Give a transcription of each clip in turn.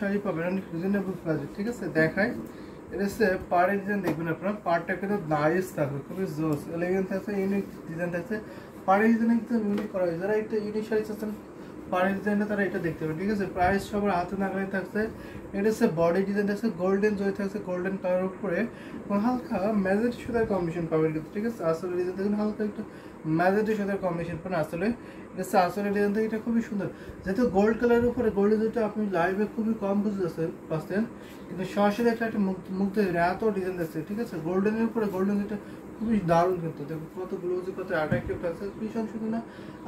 শাড়ি পাবেন অনেক রিজনেবল প্রাইসে, ঠিক আছে। দেখাই, এটা হচ্ছে পাড়ের ডিজাইন দেখবেন আপনারা, পাড়টা কিন্তু নাইস থাকবে, খুবই জোস এলিগেন্ট থাকছে, ইউনিক ডিজাইন থাকছে। পাড়ের ডিজাইনে কিন্তু ইউনিক করা হয়েছে, যারা একটা ইউনিক শাড়ি চাচ্ছেন পাড়ের ডিজাইনটা তারা এটা দেখতে পাবেন, ঠিক আছে। প্রাইস সবার হাতে নাগালে থাকছে। এটা হচ্ছে বডি ডিজাইন থাকছে, গোল্ডেন জয় থাকছে, গোল্ডেন কালার উপরে হালকা ম্যাজেন্টি সুতার কম্বিনেশন পাবেন কিন্তু, ঠিক আছে। আসলে ডিজাইন দেখুন হালকা একটু ম্যাজেন্টি সুতার কম্বিনেশন পাবেন আসলে। এটা হচ্ছে আসলে ডিজাইন থেকে, এটা খুবই সুন্দর, যেহেতু গোল্ড কালারের উপরে গোল্ডেন যেটা আপনি লাইভে খুবই কম বুঝতে পারছেন, কিন্তু সরাসরি একটা মুগ্ধ এত ডিজাইন আছে, ঠিক আছে। গোল্ডেনের উপরে গোল্ডেন যেটা খুবই দারুণ কিন্তু, দেখুন কত গ্লোজি, কত অ্যাট্রাকটিভ থাকছে, ভীষণ সুন্দর না।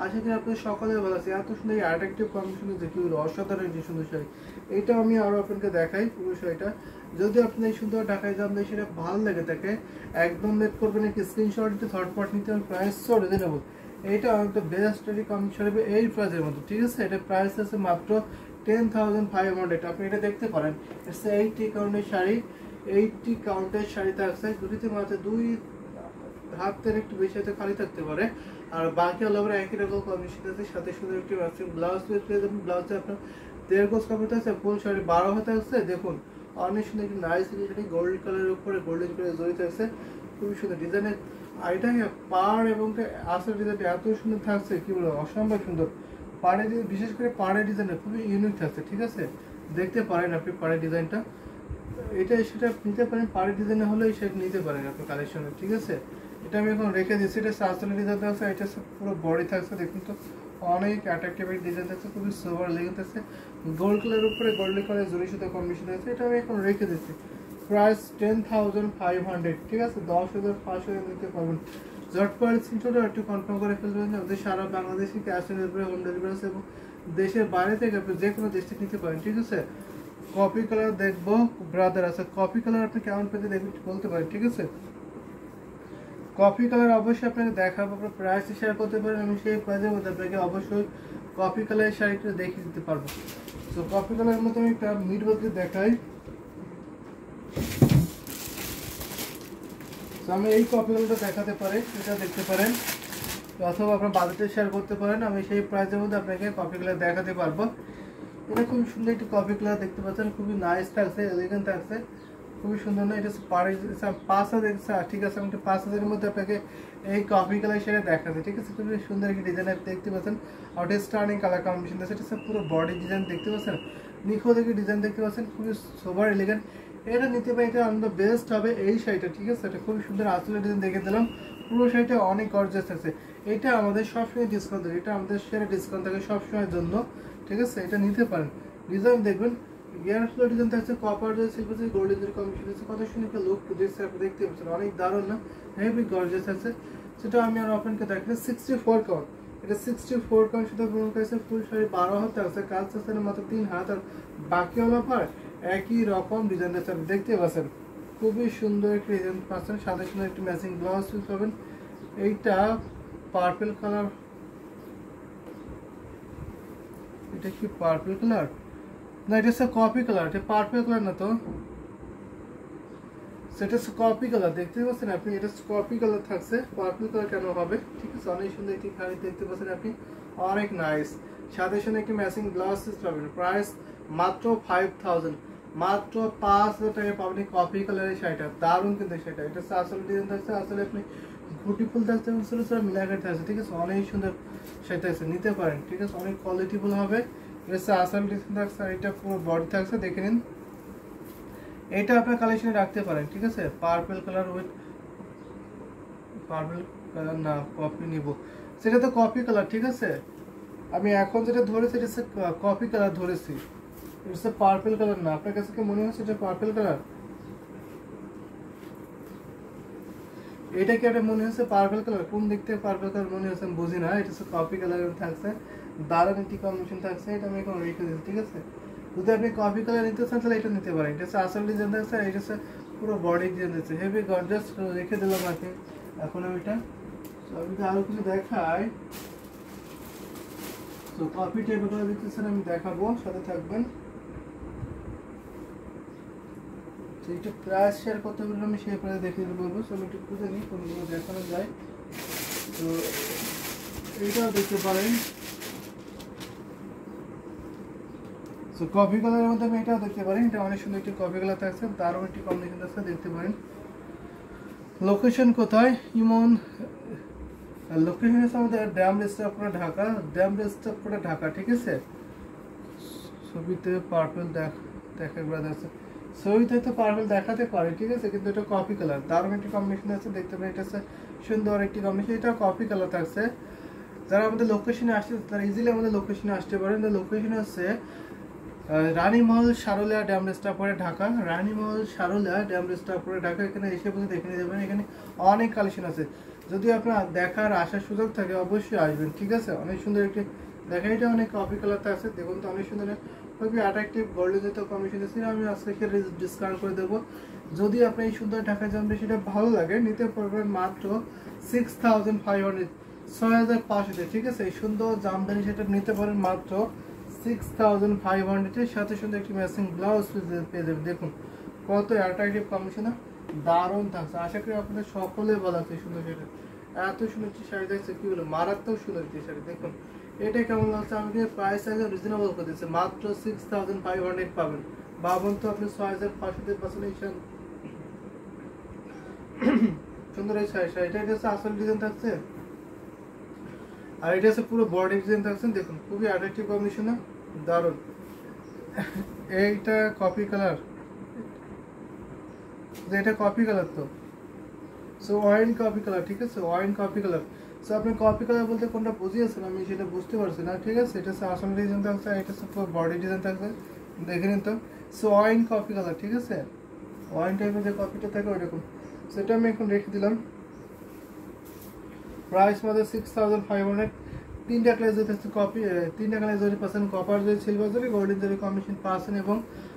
আশা করি আপনার সকালে বেলা আছে এত সুন্দর অ্যাট্রাকটিভ কম্বিনেশন দেখি, অসাধারণ একটি সুন্দর শাড়ি। এইটা আমি আরও আপনাকে দেখাই পুরো শাড়িটা। যদি আপনি এই সুন্দর ঢাকায় দাম দেয় সেটা ভালো লাগে থাকে, একদম লেট করবেন, একটি স্ক্রিনশট দিতে থার্ড পার্ট নিতে হবে, প্রাইস সব রিজনেবল। এইটা একটা বেস্ট শাড়ি কম্বিনেশন হবে এই প্রাইসের মধ্যে, ঠিক আছে। এটা প্রাইস আছে মাত্র 10,500। আপনি এটা দেখতে পারেন, ইটস 80 কাউন্টের শাড়ি, 80 কাউন্টের শাড়িতে আছে, দুটিতে মাত্র 2 হাতের একটু বেশি হাতে খালি থাকতে পারে, আর বাকি অল ওভার একই রকম কম্বিনেশন আছে, সাথে সুন্দর একটি ম্যাচিং ব্লাউজ পেয়ে যাবেন। ব্লাউজে আপনার 1.5 গজ কাপড় আছে, ফুল শাড়ি 12 হাতে আছে, দেখুন অনেক সুন্দর একটি নাইস গোল্ড কালারের উপরে গোল্ডেন করে জড়িত আছে, খুবই সুন্দর ডিজাইনের। আর এটা পাড় এবং আসল ডিজাইনটা এত সুন্দর থাকছে, কি বলবো, অসম্ভব সুন্দর। পাড়ের বিশেষ করে পাড়ের ডিজাইনটা খুবই ইউনিক থাকছে, ঠিক আছে। দেখতে পারেন আপনি পাড়ের ডিজাইনটা, এটা সেটা নিতে পারেন, পাড়ের ডিজাইনে হলেই সেটা নিতে পারেন আপনি কালেকশনে, ঠিক আছে। এটা আমি এখন রেখে দিচ্ছি, এটা আসলে ডিজাইন আছে, এটা পুরো বডি থাকছে, দেখুন তো অনেক অ্যাট্রাকটিভ ডিজাইন থাকছে, খুবই সোভার লেগেছে আছে, গোল্ড কালারের উপরে গোল্ডেন কালার জড়ি সুতো কম্বিনেশন আছে। এটা আমি এখন রেখে দিচ্ছি, প্রাইস 10,500, ঠিক আছে। 10,500 নিতে পারবেন। ঝটপট সিনটা একটু কনফার্ম করে ফেলবেন, আমাদের সারা বাংলাদেশে cash on delivery, home delivery আছে, এবং দেশের বাইরে থেকে আপনি যে কোনো দেশ থেকে নিতে পারেন, ঠিক আছে। কপি কালার দেখবো ব্রাদার আছে, কপি কালার আপনি কেমন পেতে দেখবেন বলতে পারেন, ঠিক আছে। কপি কালার অবশ্যই আপনাকে দেখাবো, আপনার প্রাইস শেয়ার করতে পারেন, আমি সেই প্রাইসের মধ্যে আপনাকে অবশ্যই কপি কালারের শাড়িটা দেখিয়ে দিতে পারবো। তো কপি কালারের মধ্যে আমি একটা মিড বলতে দেখাই, তো আমি এই কপি কালারটা দেখাতে পারি, সেটা দেখতে পারেন, অথবা আপনার বাজেটে শেয়ার করতে পারেন, আমি সেই প্রাইসের মধ্যে আপনাকে কপি কালার দেখাতে পারবো। এটা খুব সুন্দর একটি কপি কালার দেখতে পাচ্ছেন, খুবই নাইস থাকছে, এলিগেন্ট থাকছে, খুবই সুন্দর না। এটা 5,000, ঠিক আছে। আমি 5,000-এর মধ্যে আপনাকে এই কপি কালার সেটা দেখাচ্ছে, ঠিক আছে। খুবই সুন্দর একটি ডিজাইন দেখতে পাচ্ছেন, আউটের স্টার্নিং কালার কম্বিনেশন আছে, এটা পুরো বডি ডিজাইন দেখতে পাচ্ছেন, নিখুঁত একটি ডিজাইন দেখতে পাচ্ছেন, খুবই সোভার এলিগেন্ট। এটা নিতে পারি, এটা আমাদের বেস্ট হবে এই শাড়িটা, ঠিক আছে। এটা খুবই সুন্দর আসলে ডিজাইন দেখে দিলাম, পুরো শাড়িটা অনেক গর্জিয়াস আছে। এটা আমাদের সবসময় ডিসকাউন্ট থাকে, এটা আমাদের সেরা ডিসকাউন্ট থাকে সবসময়ের জন্য, ঠিক আছে। এটা নিতে পারেন, ডিজাইন দেখবেন ইয়ার ফ্লো ডিজাইন থাকছে, কপার সিলভার গোল্ডেন কম্বিনেশন আছে, কত সুন্দর একটা লুক দিচ্ছে, আপনি দেখতে পাচ্ছেন অনেক দারুণ না, হেভি গর্জিয়াস আছে। সেটা আমি আর আপনাকে দেখাই 64 কাউন্ট, এটা 64 কাউন্ট শুধু পূরণ করেছে, ফুল শাড়ি 12 হাতে আছে, কাজ আছে মাত্র 3 হাত, আর বাকি হলো পার একই রকম ডিজাইন আছে, আপনি দেখতে পাচ্ছেন খুবই সুন্দর একটি ডিজাইন পাচ্ছেন, সাথে সুন্দর একটি ম্যাচিং ব্লাউজ পিস পাবেন। এইটা পার্পল কালার, এটা কি পার্পল কালার না, এটা হচ্ছে কপি কালার, এটা পার্পল কালার না তো, সেটা হচ্ছে কপি কালার, দেখতে পাচ্ছেন আপনি, এটা কপি কালার থাকছে, পার্পল কালার কেন হবে, ঠিক আছে। অনেক সুন্দর একটি শাড়ি দেখতে পাচ্ছেন আপনি, অনেক নাইস, সাথে সাথে একটি ম্যাচিং ব্লাউজ পিস পাবেন, প্রাইস মাত্র 5,000, মাত্র 5,000 টাকায় পাবেন কপি কালারের শাড়িটা, দারুণ কিন্তু শাড়িটা। এটা হচ্ছে আসলে ডিজাইন থাকছে, আসলে আপনি ঘুটি ফুল থাকছে এবং ছোটো ছোটো মিলাকার থাকছে, ঠিক আছে। অনেক সুন্দর শাড়িটা আছে, নিতে পারেন, ঠিক আছে, অনেক কোয়ালিটিফুল হবে। এটা হচ্ছে আসল ডিজাইন থাকছে, আর এটা পুরো বডি থাকছে, দেখে নিন। এটা আপনার কালেকশনে রাখতে পারেন, ঠিক আছে। Purple colour with purple colour না, কপি নিব, সেটা তো কপি কালার, ঠিক আছে। আমি এখন যেটা ধরেছি এটা হচ্ছে কপি কালার ধরেছি, এটা হচ্ছে পার্পল কালার না। আপনার কাছে কি মনে হচ্ছে এটা পার্পল কালার? এটা কি একটা মনে হচ্ছে পার্পল কালার? কোন দিক থেকে পার্পল কালার মনে হচ্ছে আমি বুঝি না। এটা হচ্ছে কপি কালার থাকছে, দারুণ একটি কম্বিনেশন থাকছে, এটা আমি এখন রেখে দিচ্ছি, ঠিক আছে। যদি আপনি কপি কালার নিতে চান তাহলে এটা নিতে পারেন, এটা হচ্ছে আসল ডিজাইন থাকছে, এটা হচ্ছে পুরো বডি ডিজাইন থাকছে, হেভি গর্জাস রেখে দিলাম আপনি। এখন আমি এটা আমি আরো কিছু দেখাই, তো কপি টাইপের করে দিতেছেন আমি দেখাবো, সাথে থাকবেন। এইটা প্রাইস শেয়ার করতে পারলে আমি সেই প্রাইস দেখিয়ে বলবো, আমি একটু খুঁজে নিই কোনগুলো দেখানো যায়। তো এইটাও দেখতে পারেন, সো কফি কালারের মধ্যে আমি এটাও দেখতে পারেন, এটা অনেক সুন্দর একটি কফি কালার থাকছে, তারও একটি কম্বিনেশন আছে দেখতে পারেন। লোকেশন কোথায়? ইমন লোকেশন আছে আমাদের ড্যাম রেস্টপ করে ঢাকা, ড্যাম রেস্টপ করে ঢাকা, ঠিক আছে। ছবিতে পার্পল দেখা আছে, ছবিতে তো পার্পল দেখাতে পারে, ঠিক আছে, কিন্তু এটা কফি কালার, দারুণ একটি কম্বিনেশন আছে দেখতে পারেন। এটা হচ্ছে সুন্দর একটি কম্বিনেশন, এটা কফি কালার থাকছে। যারা আমাদের লোকেশনে আসছে তারা ইজিলি আমাদের লোকেশনে আসতে পারেন। লোকেশন হচ্ছে রানীমহল সারোলিয়া ড্যাম রেস্টপ করে ঢাকা, রানীমহল সারোলিয়া ড্যাম রেস্টপ করে ঢাকা। এখানে এসে পর্যন্ত দেখে নিয়ে যাবেন, এখানে অনেক কালেকশন আছে। যদি আপনার দেখার আসার সুযোগ থাকে অবশ্যই আসবেন, ঠিক আছে। অনেক সুন্দর একটি দেখা, এটা অনেক কফি কালারটা আছে, দেখুন তো অনেক সুন্দর, খুবই অ্যাট্রাকটিভ গোল্ডেন যেহেতু কমিশন আছে। আমি আজকে ডিসকাউন্ট করে দেবো। যদি আপনি এই সুন্দর ঢাকা জামদানি সেটা ভালো লাগে, নিতে পারবেন মাত্র 6500, 6500, ঠিক আছে। এই সুন্দর জামদানি সেটা নিতে পারেন মাত্র 6500 সাথে সুন্দর একটি ম্যাচিং ব্লাউজ পেয়ে যাবেন। দেখুন কত অ্যাট্রাকটিভ কম্বিনেশন, দারুণ থাকছে। আশা করি আপনাদের সকলে ভালো আছে। সুন্দর সেটা এত সুন্দর একটি শাড়ি দেখছে, কি বলে মারাত্মক সুন্দর একটি শাড়ি। দেখুন এটা কেমন লাগছে, আমি কিন্তু প্রাইস একদম রিজনেবল করে দিচ্ছি, মাত্র 6500 পাবেন। ভাবুন তো আপনি 6500 পাচ্ছেন এই সুন্দর এই শাড়িটা। এটা হচ্ছে আসল ডিজাইন থাকছে, আর এটা হচ্ছে পুরো বডি ডিজাইন থাকছে। দেখুন খুবই অ্যাট্রাকটিভ কম্বিনেশন, দারুণ। এইটা কফি কালার, এটা কফি কালার তো, সো ওয়াইন কফি কালার, ঠিক আছে, ওয়াইন কফি কালার। সো আপনি কফি কালার বলতে কোনটা বুঝিয়েছেন আমি সেটা বুঝতে পারছি না, ঠিক আছে। এটা হচ্ছে আসল ডিজাইন থাকছে, এটা হচ্ছে পুরো বডি ডিজাইন থাকছে, দেখে নিন তো। সো ওয়াইন কফি কালার, ঠিক আছে, ওয়াইন টাইপের যে কফিটা থাকে ওইরকম। সেটা আমি এখন রেখে দিলাম, প্রাইস মাত্র 6500। তিনটা কালার হচ্ছে কপি, তিনটা কালার জরি পাচ্ছেন, কপার জরি, সিলভার জরি, গোল্ডেন জরি কম্বিনেশন পাচ্ছেন, এবং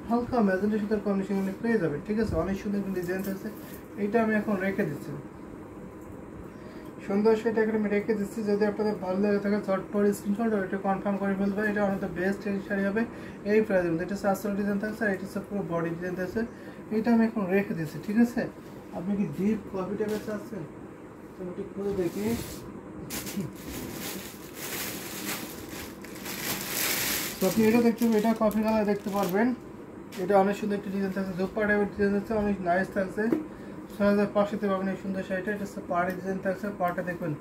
হালকা ম্যাজেন্টা সুতার কম্বিনেশন পেয়ে যাবেন, ঠিক আছে। অনেক সুন্দর ডিজাইন আছে, এইটা আমি এখন রেখে দিচ্ছি সুন্দর, সেটা এখানে আমি রেখে দিচ্ছি। যদি আপনাদের ভালো লাগে থাকে ঝটপট স্ক্রিনশট এটা কনফার্ম করে ফেলবে, এটা অনেক বেস্ট শাড়ি হবে এই প্রাইসের মধ্যে। এটা সাতশো ডিজাইন থাকছে, আর এটা হচ্ছে পুরো বডি ডিজাইন থাকছে, এটা আমি এখন রেখে দিচ্ছি, ঠিক আছে। আপনি কি ডিপ কফি টাইপের চাচ্ছেন? তো একটু খুলে দেখি, তো আপনি এটা দেখতে পাবেন, এটা কফি কালার দেখতে পারবেন। এটা অনেক সুন্দর একটি ডিজাইন থাকছে, জোপা টাইপের ডিজাইন থাকছে, অনেক নাইস থাকছে। 6500 পাবেন এই সুন্দর শাড়িটা। এটা হচ্ছে পাড়ি ডিজাইন থাকছে, পাড়টা দেখবেন,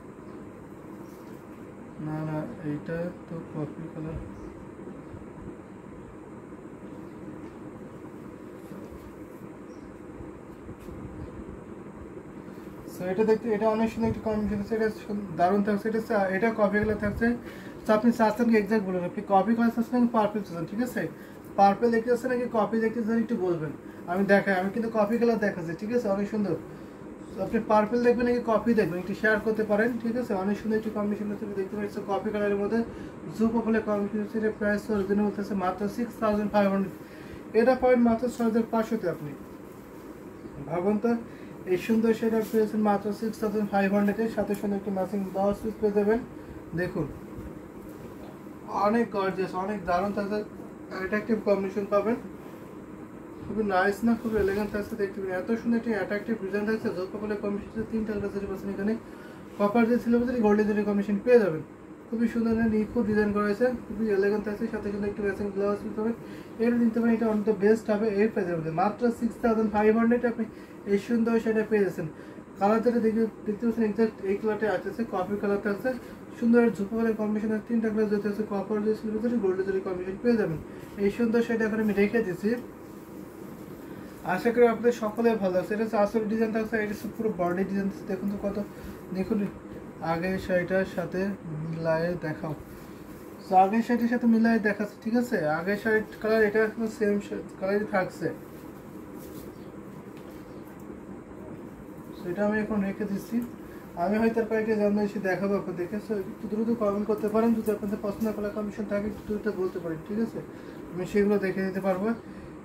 না না এইটা তো কফি কালার, সো এটা দেখতে এটা অনেক সুন্দর একটি কম্বিনেশন আছে, এটা দারুণ থাকছে। এটা কফি কালার থাকছে। তো আপনি চাচ্ছেন কি এক্সাক্ট বলুন, আপনি কফি কালার চাচ্ছেন নাকি পার্পল চাচ্ছেন, ঠিক আছে। পার্পল দেখতে চাচ্ছেন নাকি কফি দেখতে চাচ্ছেন একটু বলবেন, আমি দেখাই। আমি কিন্তু কফি কালার দেখাচ্ছি, ঠিক আছে, অনেক সুন্দর। আপনি পার্পল দেখবেন নাকি কফি দেখবেন একটু শেয়ার করতে পারেন, ঠিক আছে। অনেক সুন্দর একটি কম্বিনেশন আছে, দেখতে পাচ্ছেন কফি কালারের মধ্যে জুপো ফুলের কম্বিনেশন আছে। এটা প্রাইস রিজনেবল আছে, মাত্র 6500। এটা পাবেন মাত্র 6500-তে। আপনি ভাবুন তো, এই সুন্দর সেটা পেয়েছেন মাত্র 6500-এর সাথে সুন্দর একটি ম্যাচিং ব্লাউজ পিস পেয়ে যাবেন। দেখুন অনেক গর্জিয়াস, অনেক দারুণ থাকছে, অ্যাট্রাকটিভ কম্বিনেশন পাবেন, খুবই নাইস না, খুব এলিগেন্ট থাকছে দেখতে পাবেন। এত সুন্দর একটি অ্যাট্রাকটিভ ডিজাইন থাকছে, জোপা কম্বিনেশন তিনটা কালার জরি পাচ্ছেন এখানে, কপার যে ছিল গোল্ডেন জরি কম্বিনেশন পেয়ে যাবেন। খুবই সুন্দর নিখুঁত ডিজাইন করা হয়েছে, খুবই এলিগেন্ট থাকছে, সাথে সুন্দর একটি ম্যাচিং ব্লাউজ পিস পাবেন। এটা নিতে পারেন, এটা অন দ্য বেস্ট হবে এই প্রাইসের মধ্যে, মাত্র 6500 আপনি এই সুন্দর সেটা পেয়ে যাচ্ছেন। কালার যেটা দেখতে পাচ্ছেন এক্সাক্ট এই কালারটা আসছে, কফি কালার থাকছে, সুন্দর ঝুপো কালার কম্বিনেশন, তিনটা কালার যেতে আছে, কপার যে সিলভার জরি, গোল্ডেন জরি কম্বিনেশন পেয়ে যাবেন। এই সুন্দর সেটা এখন আমি রেখে দিচ্ছি, আশা করি আপনাদের সকলে ভালো আছে। এটা হচ্ছে আসল ডিজাইন থাকছে, এটা হচ্ছে পুরো বডি ডিজাইন। দেখুন তো কত, দেখুন আগের শাড়িটার সাথে মিলায়ে দেখাও, তো আগের শাড়িটার সাথে মিলায়ে দেখাচ্ছে, ঠিক আছে। আগের শাড়ির কালার এটা সেম কালারই থাকছে, সেটা আমি এখন রেখে দিচ্ছি। আমি হয়তো কয়েকটা জানতে এসে দেখাবো আপনাদেরকে, একটু দ্রুত কমেন্ট করতে পারেন, যদি আপনাদের পছন্দ কালার কমিশন থাকে একটু দ্রুত বলতে পারেন, ঠিক আছে, আমি সেগুলো দেখে দিতে পারবো।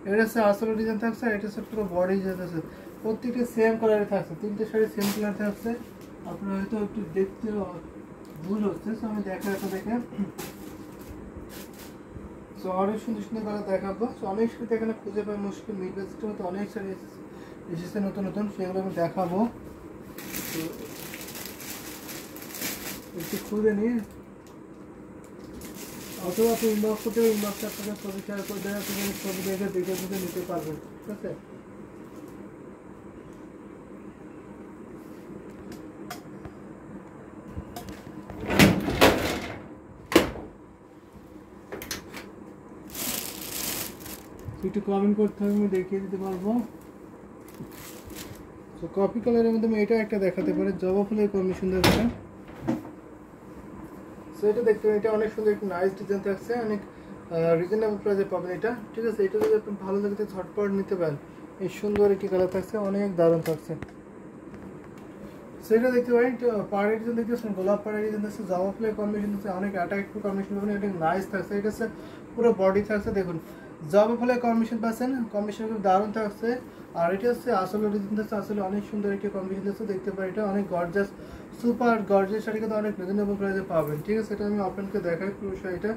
এটা হচ্ছে আসল ডিজাইন থাকছে, এটা হচ্ছে পুরো বডি ডিজাইন আছে, প্রত্যেকটা সেম কালারে থাকছে, তিনটে শাড়ি সেম কালার থাকছে। আপনারা হয়তো একটু দেখতে ভুল হচ্ছে, তো আমি দেখা দেখে সো অনেক সুন্দর সুন্দর কালার দেখাবো। সো অনেক শাড়ি এখানে খুঁজে পাই মুশকিল, মিড বাজেটের মধ্যে অনেক শাড়ি এসেছে নতুন নতুন, সেগুলো আমি দেখাবো। তো একটু খুঁজে নিয়ে অথবা আপনি ইনবক্স করতে ইনবক্সে আপনাকে ছবি শেয়ার করে দেওয়া, আপনি ছবি দেখে দেখে বুঝে নিতে পারবেন, ঠিক আছে। একটু কমেন্ট করতে হবে, আমি দেখিয়ে দিতে পারবো। তো কফি কালারের মধ্যে আমি এটা একটা দেখাতে পারি, জবা ফুলের কম্বিনেশন দেখবেন। সো এটা দেখতে এটা অনেক সুন্দর একটা নাইস ডিজাইন থাকছে, অনেক রিজনেবল প্রাইসে পাবেন এটা, ঠিক আছে। এটা যদি আপনি ভালো লাগে ঝটপট নিতে পারেন, এই সুন্দর একটি কালার থাকছে, অনেক দারুণ থাকছে। সেটা দেখতে পারেন পাড়ের ডিজাইন দেখতেছেন, গোলাপ পাড়ের ডিজাইন থাকছে, জবা ফুলের কম্বিনেশন আছে, অনেক অ্যাট্রাক্টিভ কম্বিনেশন পাবেন, এটা নাইস থাকছে। এটা হচ্ছে পুরো বডি থাকছে, দেখুন জবা ফুলের কম্বিনেশন পাচ্ছেন, কম্বিনেশন খুব দারুণ থাকছে। আর এটা হচ্ছে আসলে ডিজাইন থাকছে, আসলে অনেক সুন্দর একটি কম্বিনেশন থাকছে, দেখতে পারেন এটা অনেক গর্জাস, সুপার গর্জাস শাড়ি কিন্তু অনেক রিজনেবল প্রাইসে পাবেন, ঠিক আছে। এটা আমি আপনাকে দেখাই পুরো শাড়িটা।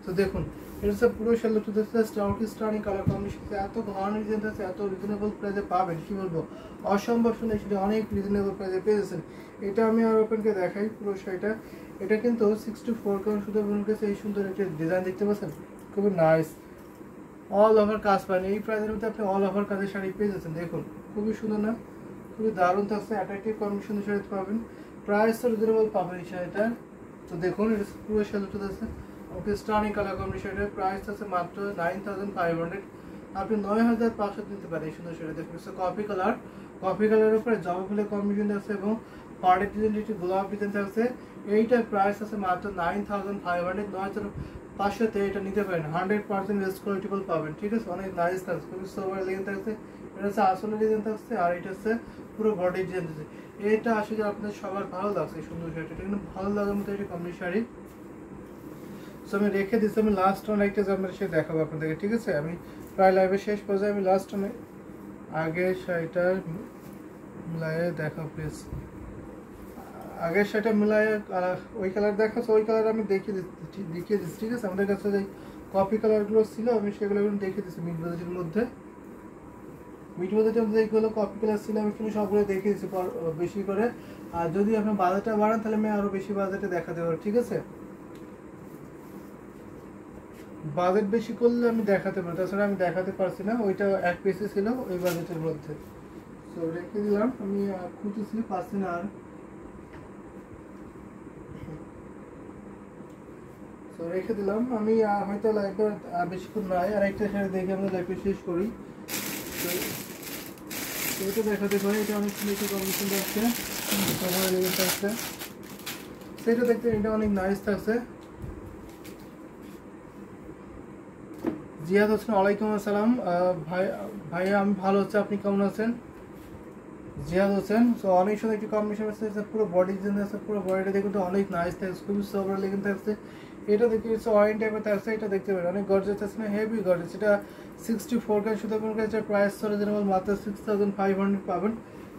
তো দেখুন এটা হচ্ছে পুরো শাড়ি স্টার্নিং কালার কম্বিনেশন, এত ঘন ডিজাইন আছে, এত রিজনেবল প্রাইসে পাবেন, কি বলবো, অসম্ভব সুন্দর, সেটা অনেক রিজনেবল প্রাইসে পেয়েছেন। এটা আমি আর আপনাকে দেখাই পুরো শাড়িটা। এটা কিন্তু 64 কাউন্ট শুধু আপনার কাছে এই সুন্দর একটা ডিজাইন দেখতে পাচ্ছেন, খুবই নাইস, অল ওভার কাজ পান এই প্রাইসের মধ্যে, আপনি অল ওভার কাজের শাড়ি পেয়ে যাচ্ছেন। দেখুন খুবই সুন্দর না, খুবই দারুণ থাকছে, অ্যাট্রাক্টিভ কম্বিনেশনের শাড়ি পাবেন, প্রাইস তো রিজনেবল পাবেন এই শাড়িটা। তো দেখুন এটা পুরো শাড়িটা আছে, ওকে স্টার্নিং কালার কম্বিনেশন, এটার প্রাইস আছে মাত্র 9500, আপনি 9500 নিতে পারেন এই সুন্দর শাড়ি। দেখুন কফি কালার, কফি কালারের উপরে জবা ফুলের কম্বিনেশন আছে এবং পাড়ের ডিজাইন একটি গোলাপ ডিজাইন থাকছে, এইটার প্রাইস আছে মাত্র 9500, 9500-তে এটা নিতে পারেন, 100% বেস্ট কোয়ালিটিবল পাবেন, ঠিক আছে। অনেক নাইস থাকছে, খুবই সোবার ডিজাইন থাকছে, এটা হচ্ছে আসলে ডিজাইন থাকছে, আর এটা হচ্ছে পুরো বডি ডিজাইন থাকছে। এটা আসলে আপনাদের সবার ভালো লাগছে এই সুন্দর শাড়িটা, এটা কিন্তু ভালো লাগার মতো একটি কমপ্লিট শাড়ি। সো আমি রেখে দিচ্ছি, আমি লাস্ট অন একটা আপনাদের সাথে দেখাবো আপনাদেরকে, ঠিক আছে। আমি প্রায় লাইভের শেষ পর্যায়ে আমি লাস্ট অনে আগের শাড়িটা মিলায়ে দেখাও প্লিজ, আগের শাড়িটা মিলায়ে ওই কালার দেখাচ্ছে, ওই কালার আমি দেখিয়ে দিচ্ছি, ঠিক আছে। আমাদের কাছে যে কপি কালারগুলো ছিল আমি সেগুলো দেখিয়ে দিচ্ছি, মিড বাজেটের মধ্যে, মিড বাজেটের মধ্যে যেগুলো কপি কালার ছিল আমি কিন্তু সবগুলো দেখিয়ে দিচ্ছি বেশি করে। আর যদি আপনার বাজেটটা বাড়ান তাহলে আমি আরও বেশি বাজেটে দেখাতে পারবো, ঠিক আছে। বাজেট বেশি করলে আমি দেখাতে পারি, তাছাড়া আমি দেখাতে পারছি না, ওইটা এক পিসে ছিল ওই বাজেটের মধ্যে। তো রেখে দিলাম, আমি খুঁজেছি পাচ্ছি না আর। তো রেখে দিলাম আমি, হয়তো লাইভে বেশিক্ষণ নাই, আর একটা শাড়ি দেখে আমরা লাইভে শেষ করি। তো এটা দেখাতে পারি, এটা অনেক সুন্দর একটা কম্বিনেশন থাকছে, থাকছে, সেটা দেখতে এটা অনেক নাইস থাকছে। জিয়াদ হোসেন, ওয়ালাইকুম আসসালাম ভাইয়া, আমি ভালো হচ্ছে, আপনি কেমন আছেন? জিয়াদ হোসেন, সো অনেক সুন্দর একটি কম্বিনেশন আছে, পুরো বডি ডিজাইন আছে, পুরো বডিটা দেখুন তো অনেক নাইস থাকছে, খুবই সোবার লেগেন থাকছে। এটা দেখতে হচ্ছে ওয়াইন টাইপের থাকছে, এটা দেখতে পারেন অনেক গর্জিয়াস আছে না, হেভি গর্জিয়াস। এটা 64 কাজ শুধু আপনার কাছে প্রাইস রিজনেবল মাত্র 6500 পাবেন,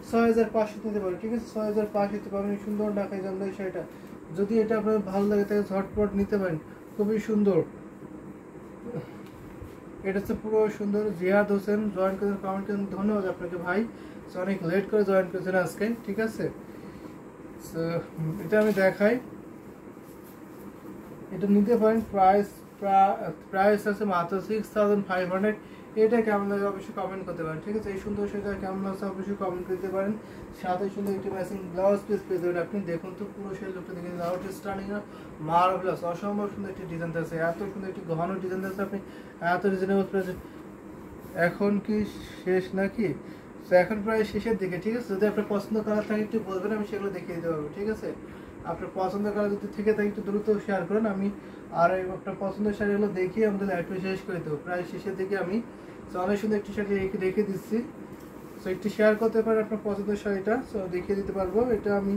6500 নিতে পারেন, ঠিক আছে। 6500 নিতে পাবেন, সুন্দর ঢাকাই জামদানি শাড়িটা, যদি এটা আপনার ভালো লাগে তাহলে ঝটপট নিতে পারেন, খুবই সুন্দর। এটা হচ্ছে পুরো সুন্দর। জিয়াদ হোসেন জয়েন করেছেন, কমেন্ট করেছেন, ধন্যবাদ আপনাকে ভাই, অনেক লেট করে জয়েন করেছেন আজকে, ঠিক আছে। এটা আমি দেখাই, এটা নিতে পারেন, প্রাইস আছে মাত্র 6500। এটা কেমন লাগে অবশ্যই কমেন্ট করতে পারেন, ঠিক আছে। এই সুন্দর সেটা কেমন লাগছে অবশ্যই কমেন্ট করতে পারেন। সাথে সুন্দর একটি ম্যাচিং ব্লাউজ পিস পেয়ে যাবেন আপনি। দেখুন তো পুরো সেই লুকটা দেখে আউট স্টার্নিং মার্ভেলাস, অসম্ভব সুন্দর একটি ডিজাইন আছে, এত সুন্দর একটি ঘন ডিজাইন আছে, আপনি এত রিজনেবল প্রাইসে। এখন কি শেষ নাকি? তো এখন প্রায় শেষের দিকে, ঠিক আছে। যদি আপনার পছন্দ কালার থাকে একটু বলবেন, আমি সেগুলো দেখিয়ে দিতে পারবো, ঠিক আছে। আপনার পছন্দের কালার যদি থেকে থাকে একটু দ্রুত শেয়ার করেন, আমি আর আপনার পছন্দের শাড়িগুলো দেখিয়ে আমাদের লাইভটা শেষ করে দেবো। প্রায় শেষের দিকে আমি অনেক সুন্দর একটি শাড়ি রেখে দিচ্ছি, সো একটু শেয়ার করতে পারেন আপনার পছন্দের শাড়িটা, সো দেখিয়ে দিতে পারবো। এটা আমি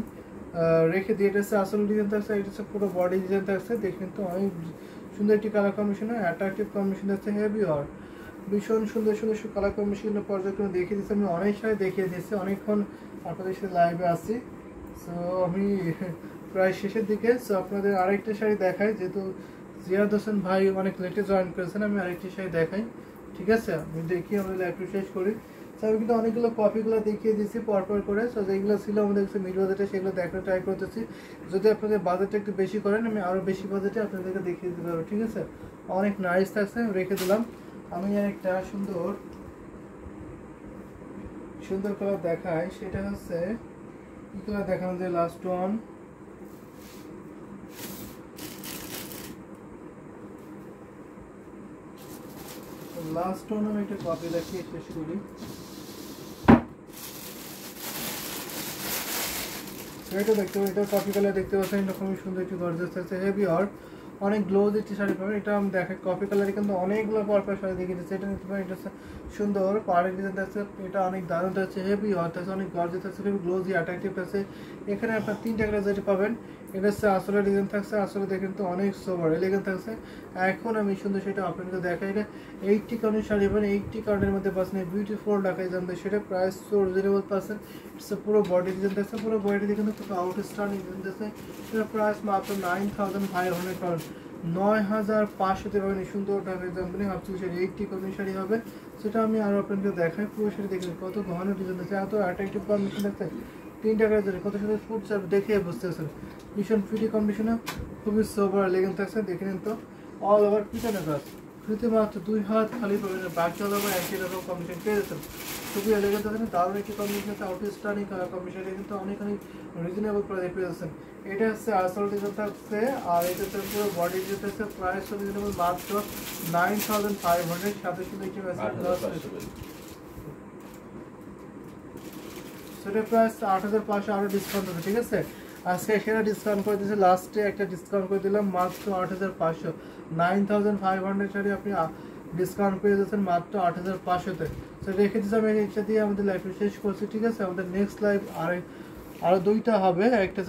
রেখে দিয়ে, এটা হচ্ছে আসল ডিজাইন থাকছে, এটা হচ্ছে পুরো বডি ডিজাইন থাকছে, দেখেন তো অনেক সুন্দর একটি কালার কম্বিনেশন, অ্যাট্রাকটিভ কম্বিনেশন থাকছে, হেভি আর ভীষণ সুন্দর সুন্দর কালার কম্বিনেশনের পর্যায়ক্রমে দেখিয়ে দিচ্ছি। আমি অনেক শাড়ি দেখিয়ে দিচ্ছি, অনেকক্ষণ আপনাদের সাথে লাইভে আসছি, সো আমি প্রায় শেষের দিকে। সো আপনাদের আরেকটা শাড়ি দেখাই, যেহেতু জিয়াদ হোসেন ভাই অনেক লেটে জয়েন করেছেন, আমি আরেকটি শাড়ি দেখাই, ঠিক আছে। আমি দেখি আমাদের লাইভটা শেষ করি। তো আমি কিন্তু অনেকগুলো কপিগুলো দেখিয়ে দিয়েছি পরপর করে। সো যেগুলো ছিল আমাদের কাছে মিড বাজেটে সেগুলো দেখার ট্রাই করতেছি। যদি আপনাদের বাজেটটা একটু বেশি করেন আমি আরও বেশি বাজেটে আপনাদেরকে দেখিয়ে দিতে পারবো, ঠিক আছে। অনেক নাইস থাকছে, রেখে দিলাম। আমি একটা সুন্দর সুন্দর কালার দেখাই, সেটা হচ্ছে কি কালার দেখানো যায়, লাস্ট ওয়ান। লাস্ট ওয়ান আমি একটা কপি দেখিয়ে শেষ করি। এটা দেখতে পাবেন, এটা কপি কালার দেখতে পাচ্ছেন, এটা খুবই সুন্দর একটি গর্জিয়াস আছে, হেভি আর অনেক গ্লোজ একটি শাড়ি পাবেন। এটা আমি দেখে কপি কালারে কিন্তু অনেকগুলো পরপর শাড়ি দেখিয়ে দিচ্ছে। এটা নিতে পারেন, এটা সুন্দর পাড়ের ডিজাইন আছে, এটা অনেক দারুণ আছে, হেভি হট আছে, অনেক গর্জিয়াস আছে, খুবই গ্লোজি অ্যাট্রাকটিভ আছে। এখানে আপনার 3টা কালার যেটা পাবেন, এটা হচ্ছে আসলে ডিজাইন থাকছে, আসলে দেখেন তো অনেক সোবার এলিগেন্ট থাকছে। এখন আমি সুন্দর সেটা আপনাকে দেখাই। এটা 80 কাউন্টের শাড়ি পাবেন, 80 কাউন্টের মধ্যে পাচ্ছেন বিউটিফুল ঢাকায় জানতে, সেটা প্রাইস তো রিজনেবল পাচ্ছেন। ইটস পুরো বডি ডিজাইন থাকছে, পুরো বডিতে কিন্তু খুব আউটস্ট্যান্ডিং ডিজাইন থাকছে। এটা প্রাইস মাত্র 9500 কারণ 9500-তে পাবেন এই সুন্দর ঢাকায় জামদানি হাফ সিল্ক শাড়ি। 80 কাউন্টের শাড়ি হবে, সেটা আমি আরও আপনাকে দেখাই। পুরো শাড়ি দেখেন কত ঘন ডিজাইন আছে, এত অ্যাট্রাকটিভ কম্বিনেশন থাকছে। 3টা কালার ধরে কত সুন্দর ফুড চাপ দেখে বুঝতে পারছেন। ভীষণ ফিটি কম্বিনেশনে খুবই সোবার এলিগেন্ট থাকছে, দেখে নিন তো। অল ওভার পিছনে কাজ, ফ্রিতে মাত্র 2 হাত খালি পাবেন, বাকি অল ওভার একই রকম কম্বিনেশন পেয়ে যাচ্ছেন। খুবই এলিগেন্ট আছে, দারুণ একটি কম্বিনেশন আছে, আউটস্ট্যান্ডিং কালার কম্বিনেশন, কিন্তু অনেক রিজনেবল প্রাইসে পেয়ে যাচ্ছেন। এটা হচ্ছে আসল ডিজাইন থাকছে, আর এটা হচ্ছে পুরো বডি ডিজাইন থাকছে, প্রাইস রিজনেবল মাত্র 9500, সাথে সাথে একটি মেসেজ প্লাস সেটা প্রাইস 8500 আরও ডিসকাউন্ট হবে, ঠিক আছে। আজকে সেটা ডিসকাউন্ট করে দিয়েছে, লাস্টে একটা ডিসকাউন্ট করে দিলাম মাত্র 8500। 9500 শাড়ি আপনি ডিসকাউন্ট পেয়ে যাচ্ছেন মাত্র 8500-তে। তো রেখে দিচ্ছি আমি, এটা দিয়ে আমাদের লাইফ শেষ করছি, ঠিক আছে। আমাদের নেক্সট লাইভ আরও 2টা হবে, একটা